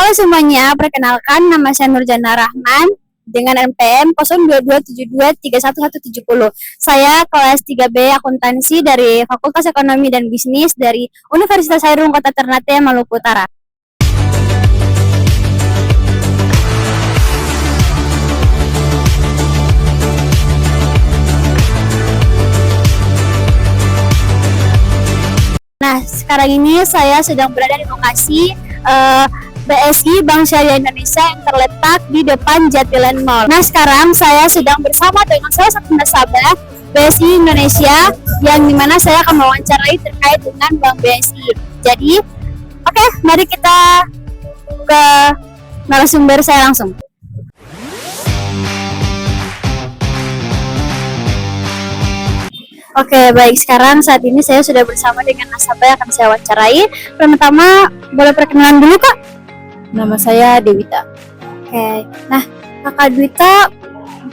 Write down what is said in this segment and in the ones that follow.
Halo semuanya, perkenalkan nama saya Nurjana Rahman dengan NPM 0272311170. Saya kelas 3B akuntansi dari Fakultas Ekonomi dan Bisnis dari Universitas Hairun Kota Ternate, Maluku Utara. Nah, sekarang ini saya sedang berada di lokasi BSI Bank Syariah Indonesia yang terletak di depan Jatiland Mall. Nah, sekarang saya sedang bersama dengan salah satu nasabah BSI Indonesia yang dimana saya akan mewawancarai terkait dengan Bank BSI. Jadi, oke, mari kita ke narasumber saya langsung. Oke, baik. Sekarang saat ini saya sudah bersama dengan nasabah yang akan saya wawancarai. Pertama, boleh perkenalan dulu, Kak? Nama saya Dewita. Oke. Nah, Kakak Dwita,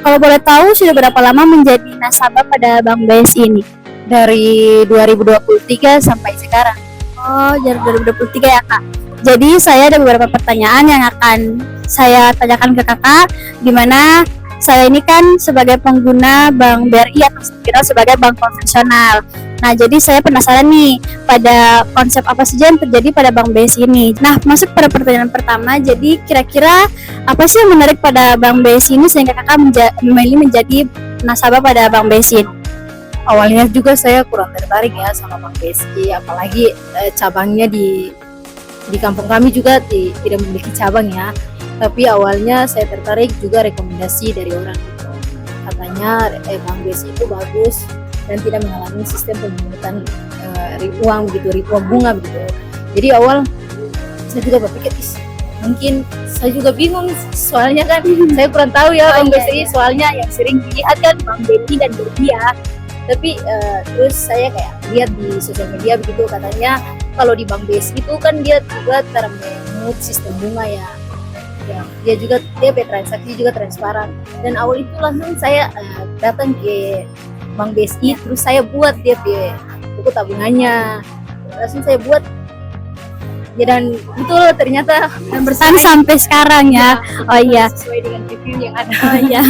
kalau boleh tahu sudah berapa lama menjadi nasabah pada Bank BSI ini? Dari 2023 sampai sekarang. Oh, dari 2023 ya, Kak. Jadi, saya ada beberapa pertanyaan yang akan saya tanyakan ke Kakak, di mana saya ini kan sebagai pengguna Bank BRI atau dikenal sebagai bank konvensional. Nah, jadi saya penasaran nih pada konsep apa saja yang terjadi pada Bank BSI ini. Nah, masuk pada pertanyaan pertama. Jadi kira-kira apa sih yang menarik pada Bank BSI ini sehingga kakak memilih menjadi nasabah pada Bank BSI? Awalnya juga saya kurang tertarik ya sama Bank BSI, apalagi cabangnya di kampung kami juga tidak memiliki cabang ya. Tapi awalnya saya tertarik juga rekomendasi dari orang itu. Katanya Bank BSI itu bagus dan tidak mengalami sistem pemungutan uang begitu, uang bunga begitu. Jadi awal saya juga berpikir, mungkin saya juga bingung soalnya kan saya kurang tahu ya Bank BSI, soalnya yang sering dilihat kan Bank BNI dan BRI. Tapi terus saya kayak lihat di sosial media begitu, katanya kalau di Bank BSI itu kan dia juga memungut sistem bunga ya. Dia juga transaksi juga transparan, dan awal itu langsung saya datang ke Bank BSI, terus saya buat dia buku tabungannya, langsung saya buat ya, dan betul ternyata bertahan sampai sekarang ya. Oh iya, sesuai dengan review yang ada. Oh iya.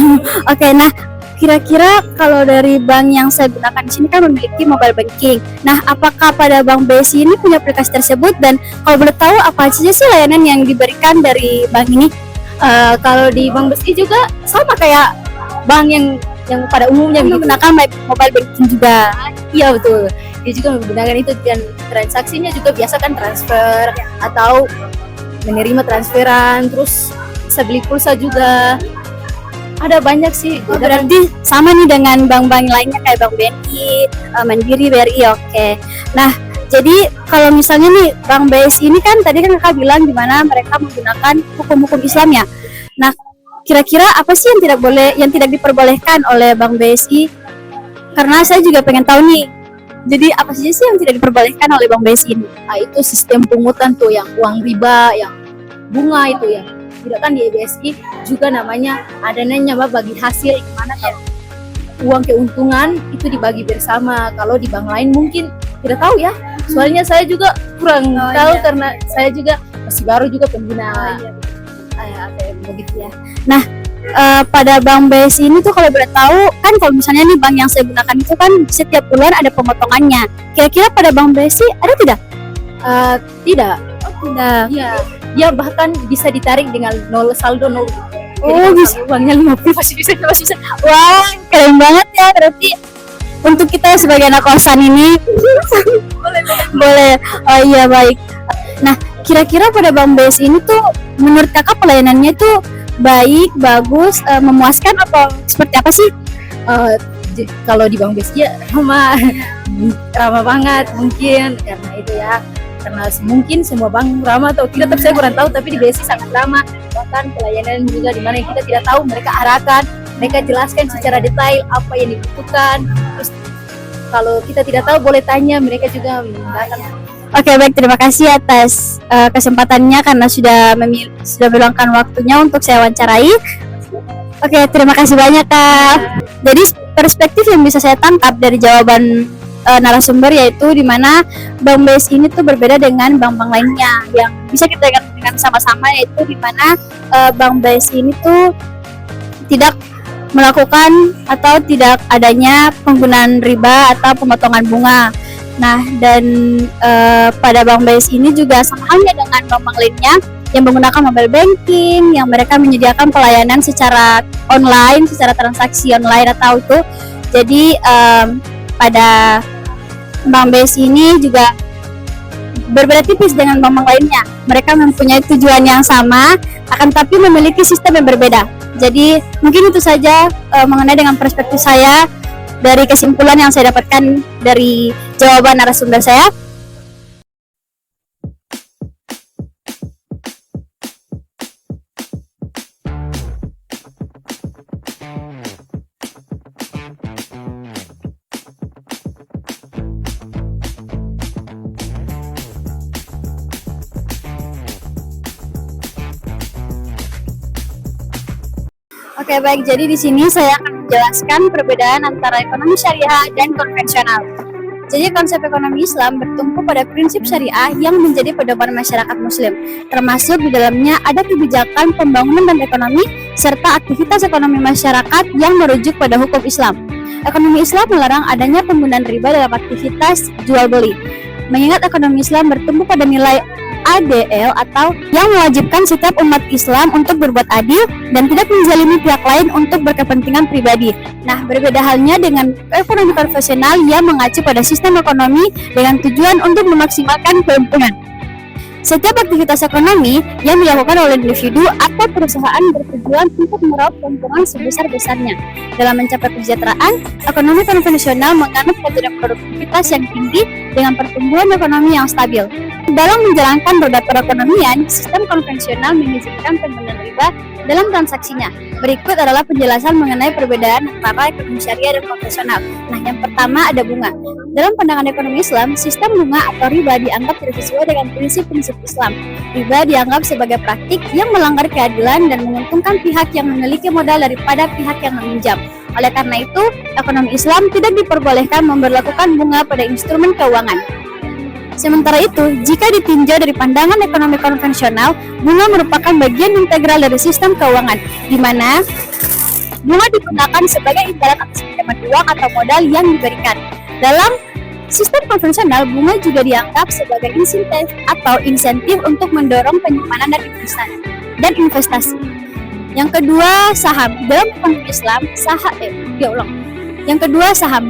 Oke, nah kira-kira kalau dari bank yang saya gunakan di sini kan memiliki mobile banking. Nah, apakah pada Bank BSI ini punya aplikasi tersebut, dan kalau boleh tahu apa saja sih layanan yang diberikan dari bank ini? Kalau di Bank BSI juga sama kayak bank yang pada umumnya menggunakan mobile banking juga. Iya betul. Dia juga menggunakan itu, dan transaksinya juga biasa kan transfer atau menerima transferan, terus bisa beli pulsa juga. Ada banyak sih. Oh, berarti sama nih dengan bank-bank lainnya kayak Bank BNI, Mandiri, BRI. Oke. Nah, jadi kalau misalnya nih Bank BSI ini kan tadi kan kakak bilang di mana mereka menggunakan hukum-hukum Islam ya. Nah, kira-kira apa sih yang tidak diperbolehkan oleh Bank BSI? Karena saya juga pengen tahu nih. Jadi apa saja sih yang tidak diperbolehkan oleh Bank BSI ini? Nah, itu sistem pungutan tuh yang uang riba, yang bunga itu ya. Tidak kan di BSI juga namanya adanya bagi hasil, gimana kan uang keuntungan itu dibagi bersama. Kalau di bank lain mungkin tidak tahu ya, soalnya saya juga kurang tahu karena saya juga masih baru juga pengguna begitu ya. Nah, pada Bank BSI ini tuh kalau boleh tahu kan, kalau misalnya nih bank yang saya gunakan itu kan setiap bulan ada pemotongannya. Kira-kira pada Bank BSI ada tidak? Tidak. Tidak. Iya. Dia bahkan bisa ditarik dengan saldo 0. Oh, bisa uangnya 50 masih bisa. Wah, keren banget ya. Berarti untuk kita sebagai anak kosan ini boleh. Oh iya, baik. Nah, kira-kira pada Bank BSI ini tuh menurut kakak pelayanannya tuh baik, bagus, memuaskan atau seperti apa sih? Kalau di Bank BSI ya ramah banget mungkin, karena itu ya, karena mungkin semua bank ramah atau tidak, tapi saya kurang tahu. Tapi di BSI sangat ramah, bahkan pelayanan juga di mana kita tidak tahu mereka arahkan, mereka jelaskan secara detail apa yang dibutuhkan. Terus kalau kita tidak tahu boleh tanya, mereka juga mendatang. Oke, baik, terima kasih atas kesempatannya karena sudah meluangkan waktunya untuk saya wawancarai. Oke, terima kasih banyak Kak. Jadi perspektif yang bisa saya tangkap dari jawaban narasumber, yaitu di mana Bank BSI ini tuh berbeda dengan bank-bank lainnya yang bisa kita lihat dengan sama-sama, yaitu di mana Bank BSI ini tuh tidak melakukan atau tidak adanya penggunaan riba atau pemotongan bunga. Nah, dan pada Bank BSI ini juga sama halnya dengan bank-bank lainnya yang menggunakan mobile banking, yang mereka menyediakan pelayanan secara online, secara transaksi online atau itu. Jadi pada Bank BSI ini juga berbeda tipis dengan bank-bank lainnya. Mereka mempunyai tujuan yang sama, akan tapi memiliki sistem yang berbeda. Jadi mungkin itu saja mengenai dengan perspektif saya dari kesimpulan yang saya dapatkan dari jawaban narasumber saya. Oke, baik. Jadi di sini saya akan menjelaskan perbedaan antara ekonomi syariah dan konvensional. Jadi konsep ekonomi Islam bertumpu pada prinsip syariah yang menjadi pedoman masyarakat Muslim, termasuk di dalamnya ada kebijakan pembangunan dan ekonomi serta aktivitas ekonomi masyarakat yang merujuk pada hukum Islam. Ekonomi Islam melarang adanya penggunaan riba dalam aktivitas jual beli, mengingat ekonomi Islam bertumpu pada nilai ADL atau yang mewajibkan setiap umat Islam untuk berbuat adil dan tidak menzalimi pihak lain untuk berkepentingan pribadi. Nah, berbeda halnya dengan ekonomi konvensional yang mengacu pada sistem ekonomi dengan tujuan untuk memaksimalkan keuntungan. Setiap aktivitas ekonomi yang dilakukan oleh individu atau perusahaan bertujuan untuk meraup keuntungan sebesar-besarnya. Dalam mencapai kesejahteraan, ekonomi konvensional menganut metode produktivitas yang tinggi dengan pertumbuhan ekonomi yang stabil. Dalam menjalankan roda perekonomian, sistem konvensional mengizinkan penggunaan riba dalam transaksinya. Berikut adalah penjelasan mengenai perbedaan antara ekonomi syariah dan konvensional. Nah, yang pertama ada bunga. Dalam pandangan ekonomi Islam, sistem bunga atau riba dianggap tidak sesuai dengan prinsip-prinsip Islam. Riba dianggap sebagai praktik yang melanggar keadilan dan menguntungkan pihak yang memiliki modal daripada pihak yang meminjam. Oleh karena itu, ekonomi Islam tidak diperbolehkan memberlakukan bunga pada instrumen keuangan. Sementara itu, jika ditinjau dari pandangan ekonomi konvensional, bunga merupakan bagian integral dari sistem keuangan, di mana bunga digunakan sebagai imbalan atas pinjaman uang atau modal yang diberikan. Dalam sistem konvensional, bunga juga dianggap sebagai insentif untuk mendorong penyimpanan dan investasi. Yang kedua, saham. Dalam ekonomi Islam,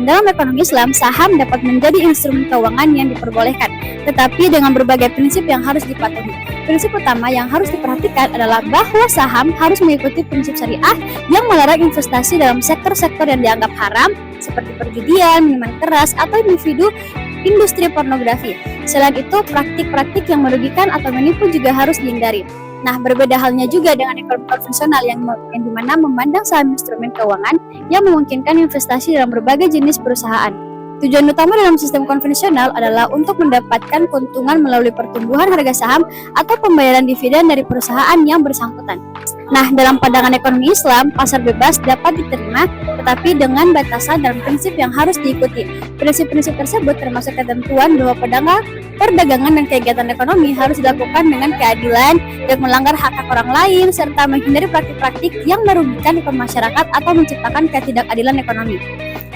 dalam ekonomi Islam, saham dapat menjadi instrumen keuangan yang diperbolehkan, tetapi dengan berbagai prinsip yang harus dipatuhi. Prinsip utama yang harus diperhatikan adalah bahwa saham harus mengikuti prinsip syariah yang melarang investasi dalam sektor-sektor yang dianggap haram, seperti perjudian, minuman keras, atau industri pornografi. Selain itu, praktik-praktik yang merugikan atau menipu juga harus dihindari. Nah, berbeda halnya juga dengan ekonomi konvensional yang dimana memandang saham instrumen keuangan yang memungkinkan investasi dalam berbagai jenis perusahaan. Tujuan utama dalam sistem konvensional adalah untuk mendapatkan keuntungan melalui pertumbuhan harga saham atau pembayaran dividen dari perusahaan yang bersangkutan. Nah, dalam pandangan ekonomi Islam, pasar bebas dapat diterima, tetapi dengan batasan dan prinsip yang harus diikuti. Prinsip-prinsip tersebut termasuk ketentuan bahwa perdagangan dan kegiatan ekonomi harus dilakukan dengan keadilan, dan melanggar hak-hak orang lain, serta menghindari praktik-praktik yang merugikan ekonomi masyarakat atau menciptakan ketidakadilan ekonomi.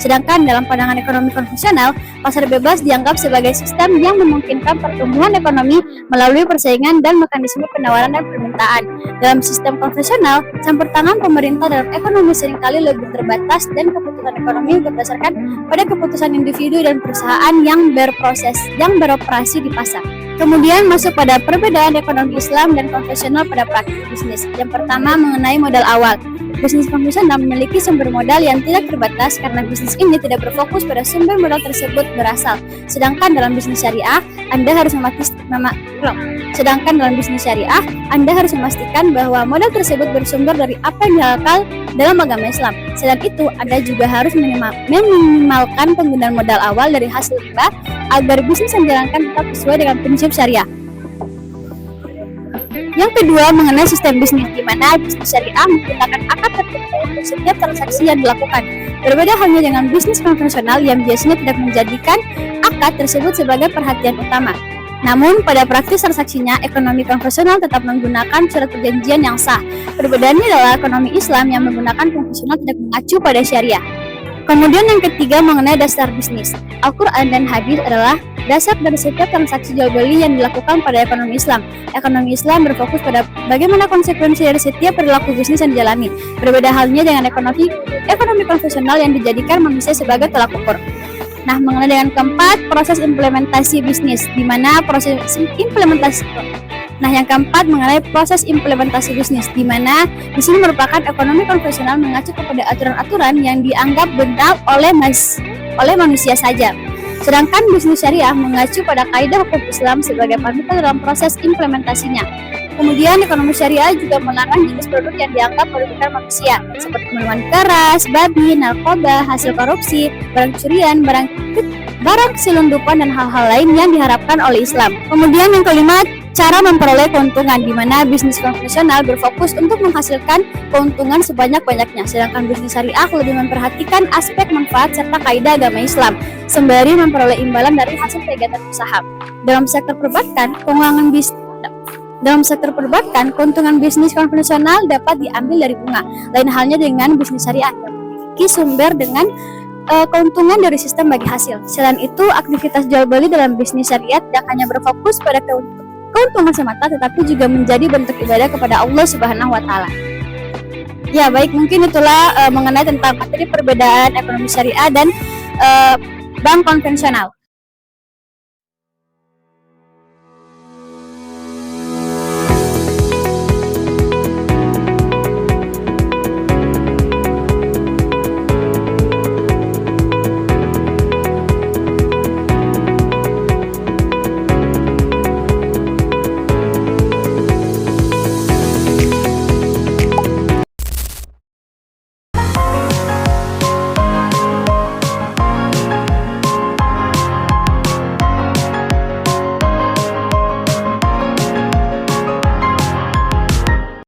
Sedangkan dalam pandangan ekonomi konvensional, pasar bebas dianggap sebagai sistem yang memungkinkan pertumbuhan ekonomi melalui persaingan dan mekanisme penawaran dan permintaan. Dalam sistem konvensional, campur tangan pemerintah dalam ekonomi seringkali lebih terbatas dan keputusan ekonomi berdasarkan pada keputusan individu dan perusahaan yang beroperasi di pasar. Kemudian masuk pada perbedaan ekonomi Islam dan konvensional pada praktik bisnis. Yang pertama mengenai modal awal. Bisnis konvensional memiliki sumber modal yang tidak terbatas karena bisnis ini tidak berfokus pada sumber modal tersebut berasal. Sedangkan dalam bisnis syariah, Anda harus memastikan bahwa modal tersebut bersumber dari apa yang dihalal dalam agama Islam. Selain itu, Anda juga harus meminimalkan penggunaan modal awal dari hasil riba agar bisnis yang dijalankan tetap sesuai dengan prinsip syariah. Yang kedua mengenai sistem bisnis, di mana bisnis syariah menggunakan akad tertentu untuk setiap transaksi yang dilakukan. Berbeda halnya dengan bisnis konvensional yang biasanya tidak menjadikan akad tersebut sebagai perhatian utama. Namun, pada praktis transaksinya, ekonomi konvensional tetap menggunakan surat perjanjian yang sah. Perbedaannya adalah ekonomi Islam yang menggunakan konvensional tidak mengacu pada syariah. Kemudian yang ketiga mengenai dasar bisnis. Al-Quran dan hadis adalah dasar dari setiap transaksi jual beli yang dilakukan pada ekonomi Islam. Ekonomi Islam berfokus pada bagaimana konsekuensi dari setiap perilaku bisnis yang dijalani. Berbeda halnya dengan ekonomi konvensional yang dijadikan manusia sebagai tolak ukur. Nah, mengenai dengan keempat, proses implementasi bisnis, di mana proses implementasi. Nah, yang keempat mengenai proses implementasi bisnis, di mana di sini merupakan ekonomi konvensional mengacu kepada aturan-aturan yang dianggap benar oleh manusia saja. Sedangkan bisnis syariah mengacu pada kaidah hukum Islam sebagai panutan dalam proses implementasinya. Kemudian ekonomi syariah juga melarang jenis produk yang dianggap merugikan manusia, seperti minuman keras, babi, narkoba, hasil korupsi, barang curian, barang selundupan, dan hal-hal lain yang diharapkan oleh Islam. Kemudian yang kelima, cara memperoleh keuntungan, di mana bisnis konvensional berfokus untuk menghasilkan keuntungan sebanyak-banyaknya, sedangkan bisnis syariah lebih memperhatikan aspek manfaat serta kaidah agama Islam, sembari memperoleh imbalan dari hasil kegiatan usaha. Dalam sektor perbankan, keuntungan bisnis konvensional dapat diambil dari bunga. Lain halnya dengan bisnis syariah yang memiliki sumber dengan keuntungan dari sistem bagi hasil. Selain itu, aktivitas jual beli dalam bisnis syariah tidak hanya berfokus pada keuntungan semata, tetapi juga menjadi bentuk ibadah kepada Allah Subhanahu wa Ta'ala. Ya, baik, mungkin itulah mengenai tentang materi perbedaan ekonomi syariah dan bank konvensional.